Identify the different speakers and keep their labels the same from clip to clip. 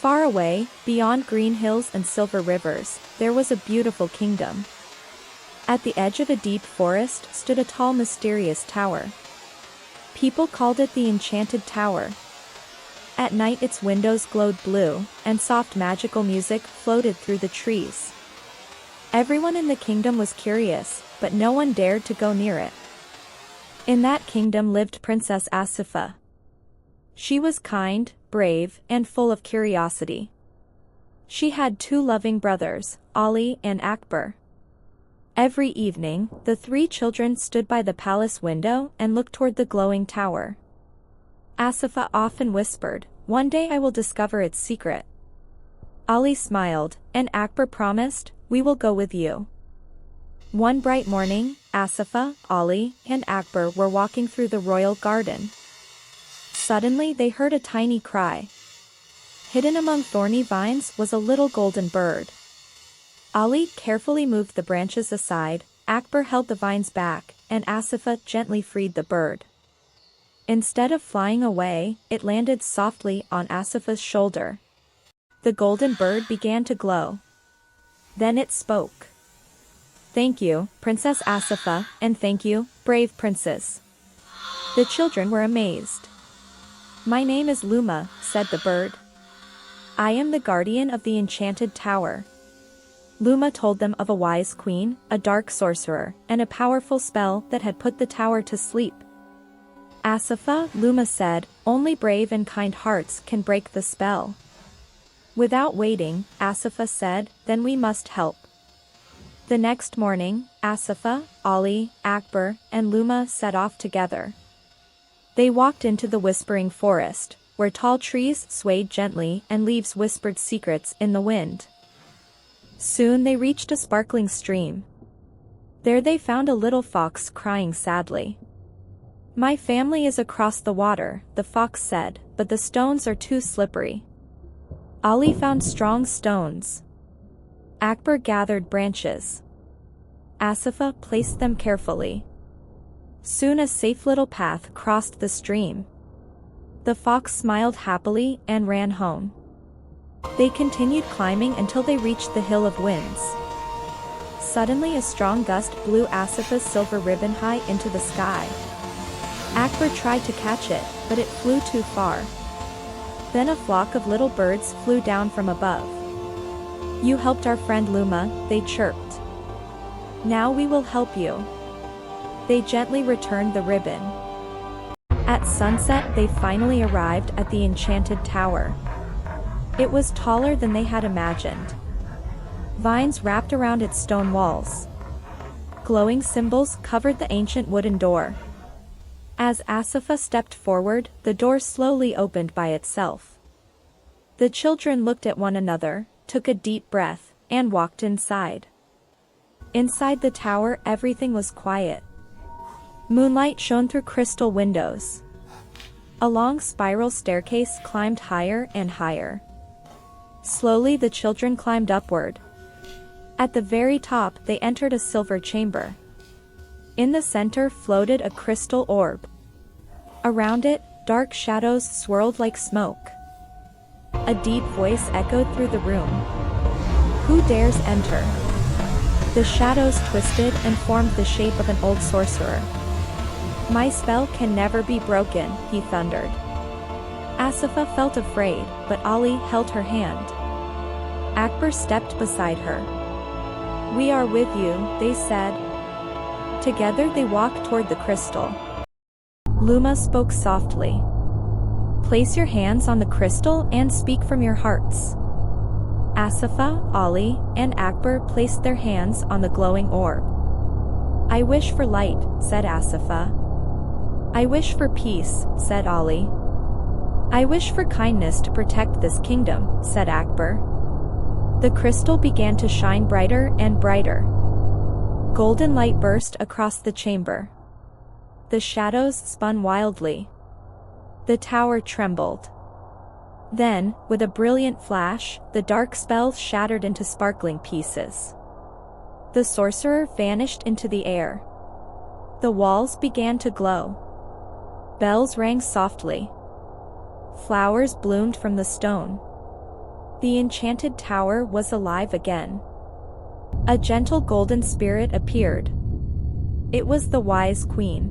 Speaker 1: Far away, beyond green hills and silver rivers, there was a beautiful kingdom. At the edge of a deep forest stood a tall mysterious tower. People called it the Enchanted Tower. At night its windows glowed blue, and soft magical music floated through the trees. Everyone in the kingdom was curious, but no one dared to go near it. In that kingdom lived Princess Asifa. She was kind, brave, and full of curiosity. She had 2 loving brothers, Ali and Aqbar. Every evening, the 3 children stood by the palace window and looked toward the glowing tower. Asifa often whispered, "One day I will discover its secret." Ali smiled, and Aqbar promised, "We will go with you." One bright morning, Asifa, Ali, and Aqbar were walking through the royal garden. Suddenly they heard a tiny cry. Hidden among thorny vines was a little golden bird. Ali carefully moved the branches aside, Aqbar held the vines back, and Asifa gently freed the bird. Instead of flying away, it landed softly on Asifa's shoulder. The golden bird began to glow. Then it spoke. "Thank you, Princess Asifa, and thank you, brave princess." The children were amazed. "My name is Luma," said the bird. "I am the guardian of the Enchanted Tower." Luma told them of a wise queen, a dark sorcerer, and a powerful spell that had put the tower to sleep. "Asifa," Luma said, "only brave and kind hearts can break the spell." Without waiting, Asifa said, "Then we must help." The next morning, Asifa, Ali, Aqbar, and Luma set off together. They walked into the whispering forest, where tall trees swayed gently and leaves whispered secrets in the wind. Soon they reached a sparkling stream. There they found a little fox crying sadly. "My family is across the water," the fox said, "but the stones are too slippery." Ali found strong stones. Aqbar gathered branches. Asifa placed them carefully. Soon a safe little path crossed the stream. The fox smiled happily and ran home. They continued climbing until they reached the Hill of Winds. Suddenly a strong gust blew Asifa's silver ribbon high into the sky. Aqbar tried to catch it, but it flew too far. Then a flock of little birds flew down from above. "You helped our friend Luma," they chirped. "Now we will help you." They gently returned the ribbon. At sunset they finally arrived at the Enchanted Tower. It was taller than they had imagined. Vines wrapped around its stone walls. Glowing symbols covered the ancient wooden door. As Asifa stepped forward, the door slowly opened by itself. The children looked at one another, took a deep breath, and walked inside. Inside the tower everything was quiet. Moonlight shone through crystal windows. A long spiral staircase climbed higher and higher. Slowly the children climbed upward. At the very top they entered a silver chamber. In the center floated a crystal orb. Around it, dark shadows swirled like smoke. A deep voice echoed through the room. "Who dares enter?" The shadows twisted and formed the shape of an old sorcerer. "My spell can never be broken," he thundered. Asifa felt afraid, but Ali held her hand. Aqbar stepped beside her. "We are with you," they said. Together they walked toward the crystal. Luma spoke softly. "Place your hands on the crystal and speak from your hearts." Asifa, Ali, and Aqbar placed their hands on the glowing orb. "I wish for light," said Asifa. "I wish for peace," said Ali. "I wish for kindness to protect this kingdom," said Aqbar. The crystal began to shine brighter and brighter. Golden light burst across the chamber. The shadows spun wildly. The tower trembled. Then, with a brilliant flash, the dark spell shattered into sparkling pieces. The sorcerer vanished into the air. The walls began to glow. Bells rang softly. Flowers bloomed from the stone. The Enchanted Tower was alive again. A gentle golden spirit appeared. It was the wise queen.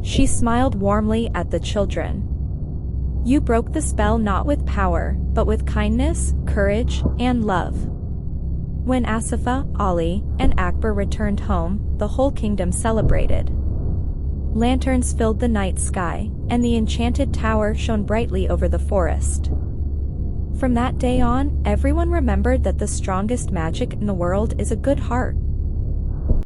Speaker 1: She smiled warmly at the children. You broke the spell not with power, but with kindness, courage, and love. When Asifa, Ali, and Aqbar returned home, the whole kingdom celebrated. Lanterns filled the night sky, and the Enchanted Tower shone brightly over the forest. From that day on, everyone remembered that the strongest magic in the world is a good heart.